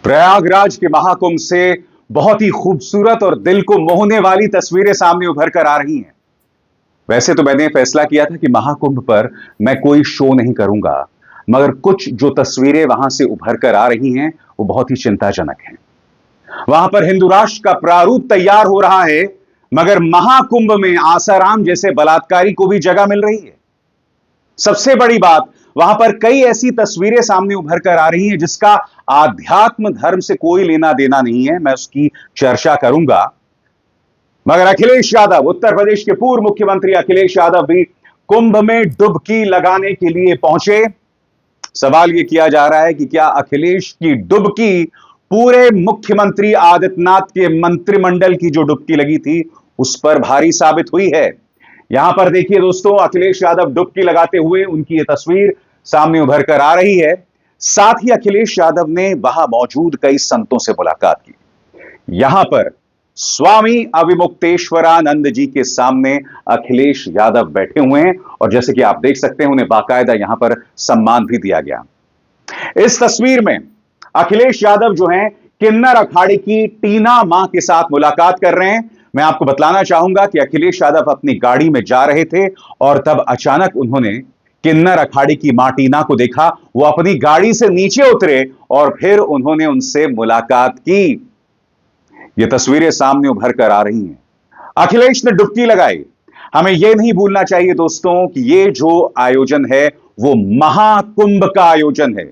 प्रयागराज के महाकुंभ से बहुत ही खूबसूरत और दिल को मोहने वाली तस्वीरें सामने उभर कर आ रही हैं। वैसे तो मैंने फैसला किया था कि महाकुंभ पर मैं कोई शो नहीं करूंगा, मगर कुछ जो तस्वीरें वहां से उभर कर आ रही हैं वो बहुत ही चिंताजनक हैं। वहां पर हिंदू राष्ट्र का प्रारूप तैयार हो रहा है, मगर महाकुंभ में आसाराम जैसे बलात्कारी को भी जगह मिल रही है। सबसे बड़ी बात, वहां पर कई ऐसी तस्वीरें सामने उभर कर आ रही हैं जिसका आध्यात्म धर्म से कोई लेना देना नहीं है। मैं उसकी चर्चा करूंगा, मगर अखिलेश यादव, उत्तर प्रदेश के पूर्व मुख्यमंत्री अखिलेश यादव भी कुंभ में डुबकी लगाने के लिए पहुंचे। सवाल यह किया जा रहा है कि क्या अखिलेश की डुबकी पूरे मुख्यमंत्री आदित्यनाथ के मंत्रिमंडल की जो डुबकी लगी थी उस पर भारी साबित हुई है। यहां पर देखिए दोस्तों, अखिलेश यादव डुबकी लगाते हुए, उनकी यह तस्वीर सामने उभर कर आ रही है। साथ ही अखिलेश यादव ने वहां मौजूद कई संतों से मुलाकात की। यहां पर स्वामी अविमुक्तेश्वरानंद जी के सामने अखिलेश यादव बैठे हुए हैं और जैसे कि आप देख सकते हैं, उन्हें बाकायदा यहां पर सम्मान भी दिया गया। इस तस्वीर में अखिलेश यादव जो हैं, किन्नर अखाड़े की टीना मां के साथ मुलाकात कर रहे हैं। मैं आपको बतलाना चाहूंगा कि अखिलेश यादव अपनी गाड़ी में जा रहे थे और तब अचानक उन्होंने किन्नर अखाड़े की मां टीना को देखा। वो अपनी गाड़ी से नीचे उतरे और फिर उन्होंने उनसे मुलाकात की। ये तस्वीरें सामने उभर कर आ रही हैं। अखिलेश ने डुबकी लगाई। हमें यह नहीं भूलना चाहिए दोस्तों कि ये जो आयोजन है वो महाकुंभ का आयोजन है।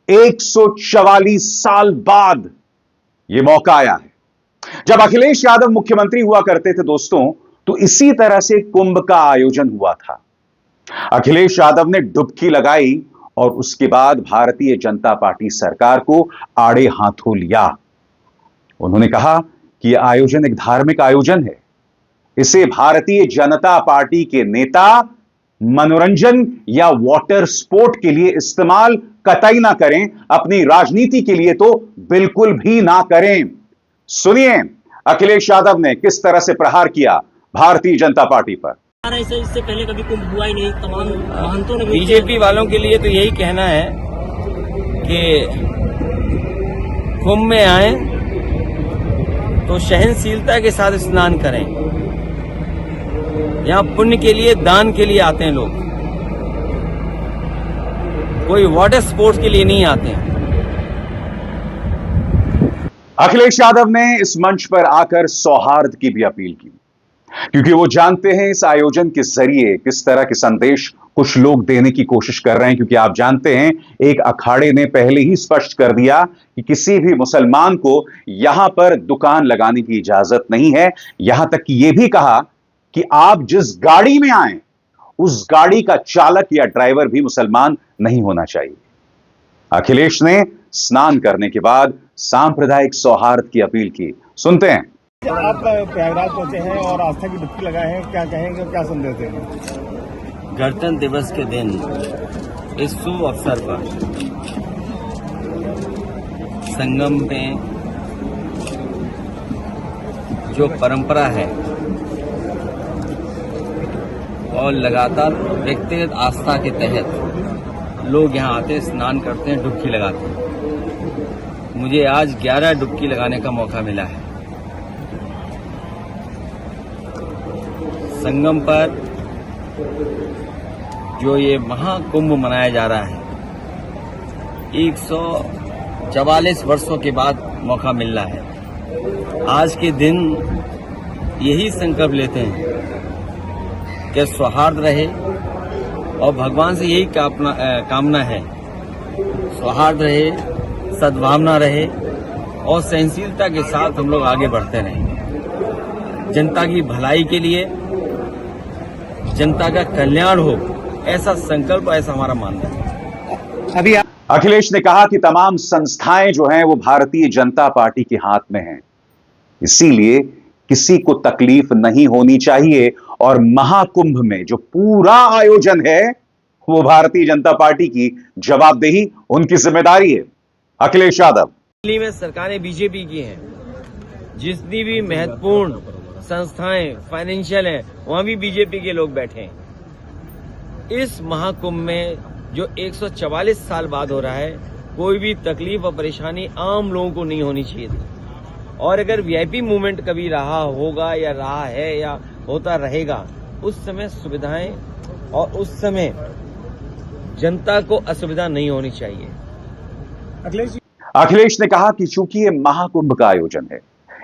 144 साल बाद यह मौका आया है। जब अखिलेश यादव मुख्यमंत्री हुआ करते थे दोस्तों, तो इसी तरह से कुंभ का आयोजन हुआ था। अखिलेश यादव ने डुबकी लगाई और उसके बाद भारतीय जनता पार्टी सरकार को आड़े हाथों लिया। उन्होंने कहा कि यह आयोजन एक धार्मिक आयोजन है, इसे भारतीय जनता पार्टी के नेता मनोरंजन या वाटर स्पोर्ट के लिए इस्तेमाल कतई ना करें, अपनी राजनीति के लिए तो बिल्कुल भी ना करें। सुनिए अखिलेश यादव ने किस तरह से प्रहार किया भारतीय जनता पार्टी पर। इससे पहले कभी कुंभ हुआ ही नहीं। तमाम महंतों ने बीजेपी वालों के लिए तो यही कहना है कि कुंभ में आए तो सहनशीलता के साथ स्नान करें। यहाँ पुण्य के लिए, दान के लिए आते हैं लोग, कोई वाटर स्पोर्ट्स के लिए नहीं आते हैं। अखिलेश यादव ने इस मंच पर आकर सौहार्द की भी अपील की, क्योंकि वो जानते हैं इस आयोजन के जरिए किस तरह के संदेश कुछ लोग देने की कोशिश कर रहे हैं। क्योंकि आप जानते हैं, एक अखाड़े ने पहले ही स्पष्ट कर दिया कि किसी भी मुसलमान को यहां पर दुकान लगाने की इजाजत नहीं है। यहां तक कि यह भी कहा कि आप जिस गाड़ी में आए उस गाड़ी का चालक या ड्राइवर भी मुसलमान नहीं होना चाहिए। अखिलेश ने स्नान करने के बाद सांप्रदायिक सौहार्द की अपील की। सुनते हैं। आप प्रयागराज पहुंचे हैं और आस्था की डुबकी लगाए हैं, क्या कहेंगे, क्या संदेश देंगे? गणतंत्र दिवस के दिन इस शुभ अवसर पर संगम में जो परंपरा है और लगातार व्यक्तिगत आस्था के तहत लोग यहाँ आते हैं, स्नान करते हैं, डुबकी लगाते हैं। मुझे आज 11 डुबकी लगाने का मौका मिला है। संगम पर जो ये महाकुंभ मनाया जा रहा है, 144 वर्षों के बाद मौका मिल रहा है। आज के दिन यही संकल्प लेते हैं कि सौहार्द रहे और भगवान से यही कामना है, सौहार्द रहे, सद्भावना रहे और सहनशीलता के साथ हम लोग आगे बढ़ते रहें। जनता की भलाई के लिए, जनता का कल्याण हो, ऐसा संकल्प, ऐसा हमारा मानना है। अभी अखिलेश ने कहा कि तमाम संस्थाएं जो हैं वो भारतीय जनता पार्टी के हाथ में हैं, इसीलिए किसी को तकलीफ नहीं होनी चाहिए और महाकुंभ में जो पूरा आयोजन है वो भारतीय जनता पार्टी की जवाबदेही, उनकी जिम्मेदारी है। अखिलेश यादव। दिल्ली में सरकारें बीजेपी की हैं, जितनी भी महत्वपूर्ण संस्थाएं फाइनेंशियल हैं वहां भी बीजेपी के लोग बैठे हैं। इस महाकुंभ में जो 144 साल बाद हो रहा है, कोई भी तकलीफ और परेशानी आम लोगों को नहीं होनी चाहिए थी। और अगर वीआईपी मूवमेंट कभी रहा होगा या रहा है या होता रहेगा, उस समय सुविधाएं और उस समय जनता को असुविधा नहीं होनी चाहिए। अखिलेश ने कहा कि चूंकि ये महाकुंभ का आयोजन है,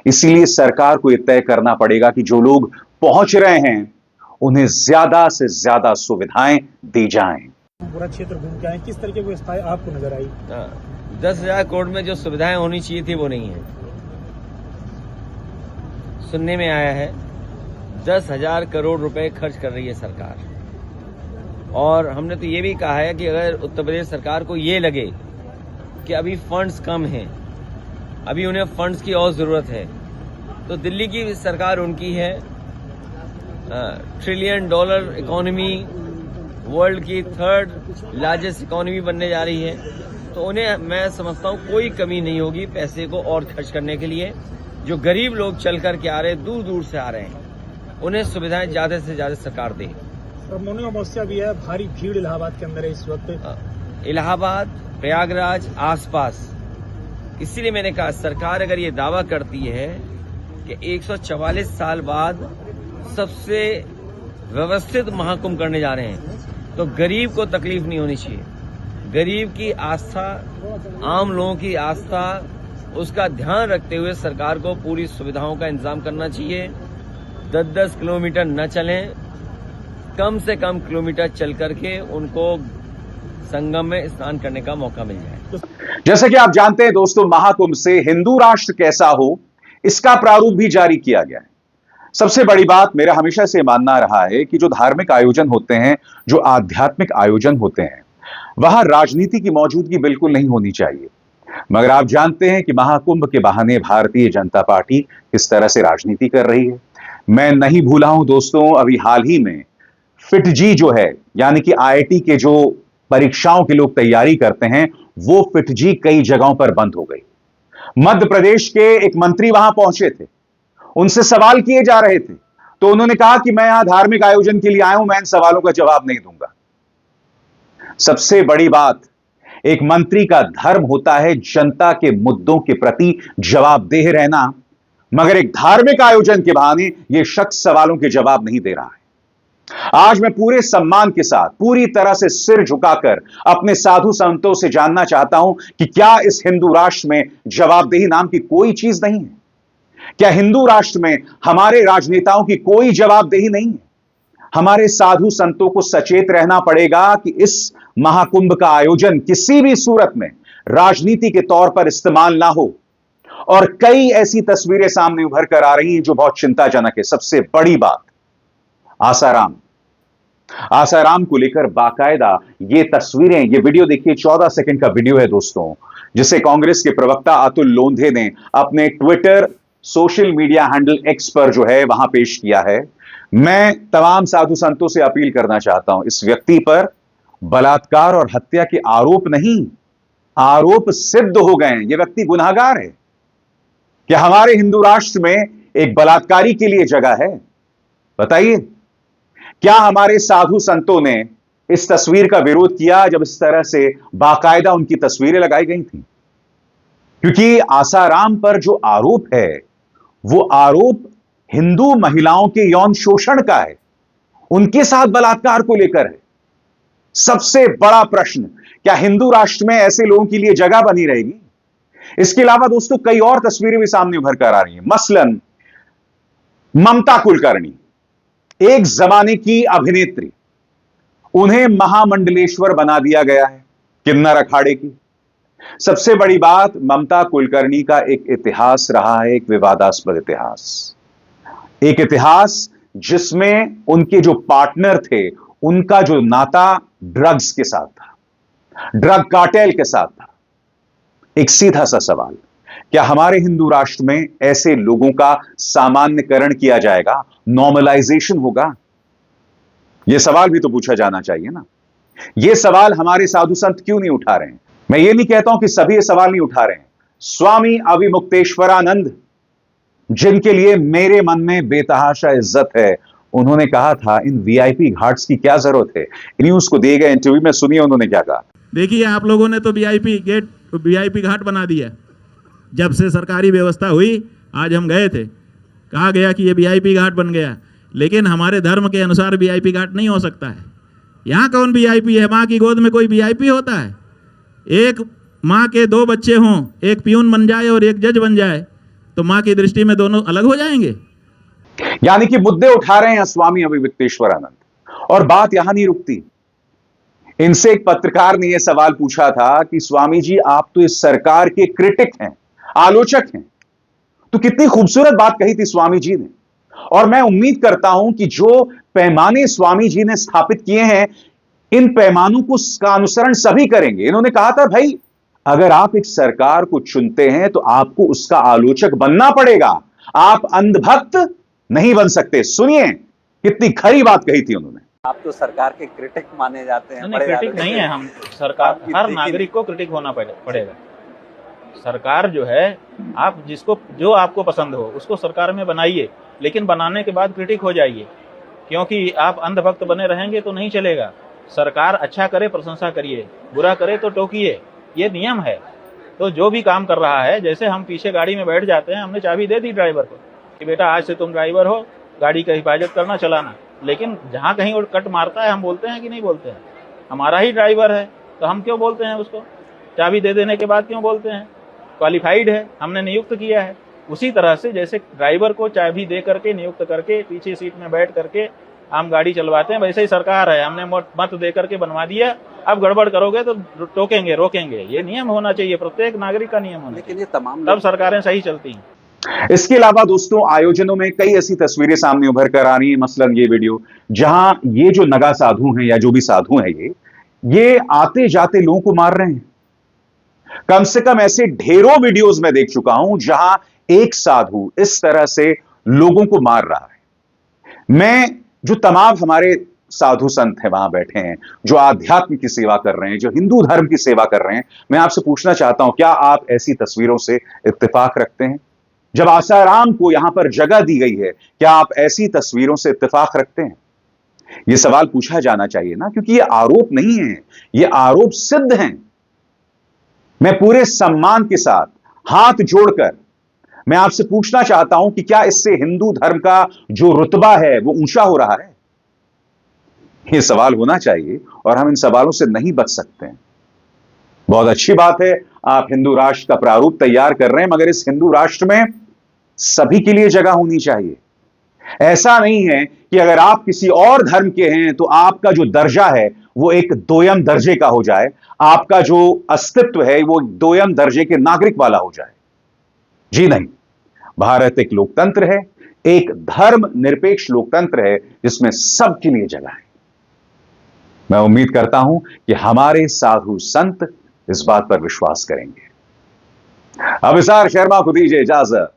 इसीलिए सरकार को यह तय करना पड़ेगा कि जो लोग पहुंच रहे हैं उन्हें ज्यादा से ज्यादा सुविधाएं दी जाएं। पूरा क्षेत्र घूम के आए, किस तरह की व्यवस्थाएं आपको नजर आई? 10,000 करोड़ में जो सुविधाएं होनी चाहिए थी वो नहीं है। सुनने में आया है 10,000 करोड़ रुपए खर्च कर रही है सरकार, और हमने तो ये भी कहा है कि अगर उत्तर प्रदेश सरकार को ये लगे कि अभी फंड्स कम हैं, अभी उन्हें फंड्स की और जरूरत है, तो दिल्ली की सरकार उनकी है, $1 ट्रिलियन इकोनॉमी, वर्ल्ड की 3rd लार्जेस्ट इकोनॉमी बनने जा रही है, तो उन्हें मैं समझता हूँ कोई कमी नहीं होगी पैसे को और खर्च करने के लिए। जो गरीब लोग चल कर के आ रहे हैं, दूर दूर से आ रहे हैं, उन्हें सुविधाएं ज्यादा से ज्यादा सरकार दे। मौनी अमावस्या भी है, भारी भीड़ इलाहाबाद के अंदर है इस वक्त। इलाहाबाद, प्रयागराज, आसपास, इसीलिए मैंने कहा सरकार अगर ये दावा करती है कि 144 साल बाद सबसे व्यवस्थित महाकुंभ करने जा रहे हैं, तो गरीब को तकलीफ नहीं होनी चाहिए। गरीब की आस्था, आम लोगों की आस्था, उसका ध्यान रखते हुए सरकार को पूरी सुविधाओं का इंतजाम करना चाहिए। 10-10 किलोमीटर न चलें, कम से कम किलोमीटर चल करके उनको संगम में स्नान करने का मौका मिल जाए। जैसे कि आप जानते हैं दोस्तों, महाकुंभ से हिंदू राष्ट्र कैसा हो, इसका प्रारूप भी जारी किया गया है। सबसे बड़ी बात मेरा हमेशा से मानना रहा है कि जो धार्मिक आयोजन होते हैं, जो आध्यात्मिक आयोजन होते हैं, वहां राजनीति की मौजूदगी बिल्कुल नहीं होनी चाहिए। मगर आप जानते हैं कि महाकुंभ के बहाने भारतीय जनता पार्टी किस तरह से राजनीति कर रही है। मैं नहीं भूला हूं दोस्तों, अभी हाल ही में फिटजी जो है, यानी कि आईआईटी के जो परीक्षाओं के लोग तैयारी करते हैं, वो फिटजी कई जगहों पर बंद हो गई। मध्य प्रदेश के एक मंत्री वहां पहुंचे थे, उनसे सवाल किए जा रहे थे, तो उन्होंने कहा कि मैं यहां धार्मिक आयोजन के लिए आया हूं, मैं इन सवालों का जवाब नहीं दूंगा। सबसे बड़ी बात, एक मंत्री का धर्म होता है जनता के मुद्दों के प्रति जवाबदेह रहना, मगर एक धार्मिक आयोजन के बहाने यह शख्स सवालों के जवाब नहीं दे रहा है। आज मैं पूरे सम्मान के साथ, पूरी तरह से सिर झुकाकर अपने साधु संतों से जानना चाहता हूं कि क्या इस हिंदू राष्ट्र में जवाबदेही नाम की कोई चीज नहीं है? क्या हिंदू राष्ट्र में हमारे राजनेताओं की कोई जवाबदेही नहीं है? हमारे साधु संतों को सचेत रहना पड़ेगा कि इस महाकुंभ का आयोजन किसी भी सूरत में राजनीति के तौर पर इस्तेमाल ना हो। और कई ऐसी तस्वीरें सामने उभर कर आ रही हैं जो बहुत चिंताजनक है। सबसे बड़ी बात, आसाराम को लेकर बाकायदा ये तस्वीरें, ये वीडियो देखिए, 14 सेकंड का वीडियो है दोस्तों, जिसे कांग्रेस के प्रवक्ता अतुल लोंधे ने अपने Twitter social media handle x पर जो है वहां पेश किया है। मैं तमाम साधु संतों से अपील करना चाहता हूं, इस व्यक्ति पर बलात्कार और हत्या के आरोप नहीं, आरोप सिद्ध हो गए हैं, यह व्यक्ति गुनहगार है। क्या हमारे हिंदू राष्ट्र में एक बलात्कारी के लिए जगह है? बताइए। क्या हमारे साधु संतों ने इस तस्वीर का विरोध किया जब इस तरह से बाकायदा उनकी तस्वीरें लगाई गई थी? क्योंकि आसाराम पर जो आरोप है, वो आरोप हिंदू महिलाओं के यौन शोषण का है, उनके साथ बलात्कार को लेकर है। सबसे बड़ा प्रश्न, क्या हिंदू राष्ट्र में ऐसे लोगों के लिए जगह बनी रहेगी? इसके अलावा दोस्तों कई और तस्वीरें भी सामने उभर कर आ रही हैं। मसलन ममता कुलकर्णी, एक जमाने की अभिनेत्री, उन्हें महामंडलेश्वर बना दिया गया है किन्नर अखाड़े की। सबसे बड़ी बात, ममता कुलकर्णी का एक इतिहास रहा है, एक विवादास्पद इतिहास, एक इतिहास जिसमें उनके जो पार्टनर थे, उनका जो नाता ड्रग्स के साथ था, ड्रग कार्टेल के साथ था। एक सीधा सा सवाल, क्या हमारे हिंदू राष्ट्र में ऐसे लोगों का सामान्यकरण किया जाएगा, नॉर्मलाइजेशन होगा? यह सवाल भी तो पूछा जाना चाहिए ना। यह सवाल हमारे साधु संत क्यों नहीं उठा रहे हैं? मैं ये नहीं कहता हूं कि सभी ये सवाल नहीं उठा रहे हैं। स्वामी अविमुक्तेश्वरानंद, जिनके लिए मेरे मन में बेतहाशा इज्जत है, उन्होंने कहा था इन वीआईपी घाट्स की क्या जरूरत है। न्यूज को दिए गए इंटरव्यू में सुनिए उन्होंने क्या कहा। देखिए, आप लोगों ने तो वीआईपी गेट वीआईपी घाट बना दिया। जब से सरकारी व्यवस्था हुई, आज हम गए थे, कहा गया कि ये वीआईपी घाट बन गया, लेकिन हमारे धर्म के अनुसार वीआईपी घाट नहीं हो सकता है। यहाँ कौन वीआईपी है? माँ की गोद में कोई वीआईपी होता है? एक माँ के 2 बच्चे हों, एक पियून बन जाए और एक जज बन जाए, तो माँ की दृष्टि में दोनों अलग हो जाएंगे। यानी कि मुद्दे उठा रहे हैं स्वामी अविविक्तेश्वरानंद, और बात यहां नहीं रुकती। इनसे एक पत्रकार ने यह सवाल पूछा था कि स्वामी जी, आप तो इस सरकार के क्रिटिक हैं, आलोचक हैं, तो कितनी खूबसूरत बात कही थी स्वामी जी ने। और मैं उम्मीद करता हूं कि जो पैमाने स्वामी जी ने स्थापित किए हैं, इन पैमानों का अनुसरण सभी करेंगे। इन्होंने कहा था, भाई अगर आप एक सरकार को चुनते हैं तो आपको उसका आलोचक बनना पड़ेगा, आप अंधभक्त नहीं बन सकते। सुनिए कितनी खरी बात कही थी उन्होंने। आप तो सरकार के क्रिटिक माने जाते हैं। नहीं, क्रिटिक नहीं है हम। सरकार, हर नागरिक को क्रिटिक होना पड़ेगा। सरकार जो है, आप जो आपको पसंद हो उसको सरकार में बनाइए, लेकिन बनाने के बाद क्रिटिक हो जाइए, क्योंकि आप अंधभक्त बने रहेंगे तो नहीं चलेगा। सरकार अच्छा करे प्रशंसा करिए, बुरा करे तो टोकिए, ये नियम है। तो जो भी काम कर रहा है, जैसे हम पीछे गाड़ी में बैठ जाते हैं, हमने चाबी दे दी ड्राइवर को कि बेटा आज से तुम ड्राइवर हो, गाड़ी का हिफाजत करना, चलाना। लेकिन जहाँ कहीं वो कट मारता है, हम बोलते हैं कि नहीं बोलते हैं? हमारा ही ड्राइवर है तो हम क्यों बोलते हैं उसको? चाबी दे देने के बाद क्यों बोलते हैं? क्वालिफाइड है, हमने नियुक्त किया है। उसी तरह से जैसे ड्राइवर को चाबी दे करके, नियुक्त करके, पीछे सीट में बैठ करके हम गाड़ी चलवाते हैं, वैसे ही सरकार है, हमने मत दे करके बनवा दिया। अब गड़बड़ करोगे तो टोकेंगे, रोकेंगे। ये नियम होना चाहिए, प्रत्येक नागरिक का नियम होना चाहिए, लेकिन ये तमाम तब सरकारें सही चलती हैं। इसके अलावा दोस्तों, आयोजनों में कई ऐसी तस्वीरें सामने उभर कर आ रही है, मसलन ये वीडियो जहां ये जो नगा साधु हैं या जो भी साधु हैं, ये आते जाते लोगों को मार रहे हैं। कम से कम ऐसे ढेरों वीडियोस में देख चुका हूं जहां एक साधु इस तरह से लोगों को मार रहा है। मैं जो तमाम हमारे साधु संत हैं वहां बैठे हैं, जो आध्यात्म की सेवा कर रहे हैं, जो हिंदू धर्म की सेवा कर रहे हैं, मैं आपसे पूछना चाहता हूं, क्या आप ऐसी तस्वीरों से इत्तेफाक रखते हैं? जब आसाराम को यहां पर जगह दी गई है, क्या आप ऐसी तस्वीरों से इत्तेफाक रखते हैं? यह सवाल पूछा जाना चाहिए ना, क्योंकि यह आरोप नहीं है, यह आरोप सिद्ध हैं। मैं पूरे सम्मान के साथ हाथ जोड़कर मैं आपसे पूछना चाहता हूं कि क्या इससे हिंदू धर्म का जो रुतबा है वो ऊंचा हो रहा है? यह सवाल होना चाहिए, और हम इन सवालों से नहीं बच सकते हैं। बहुत अच्छी बात है, आप हिंदू राष्ट्र का प्रारूप तैयार कर रहे हैं, मगर इस हिंदू राष्ट्र में सभी के लिए जगह होनी चाहिए। ऐसा नहीं है कि अगर आप किसी और धर्म के हैं तो आपका जो दर्जा है वो एक दोयम दर्जे का हो जाए, आपका जो अस्तित्व है वो दोयम दर्जे के नागरिक वाला हो जाए। जी नहीं, भारत एक लोकतंत्र है, एक धर्म निरपेक्ष लोकतंत्र है जिसमें सबके लिए जगह है। मैं उम्मीद करता हूं कि हमारे साधु संत इस बात पर विश्वास करेंगे। अभिसार शर्मा को दीजिए इजाजत।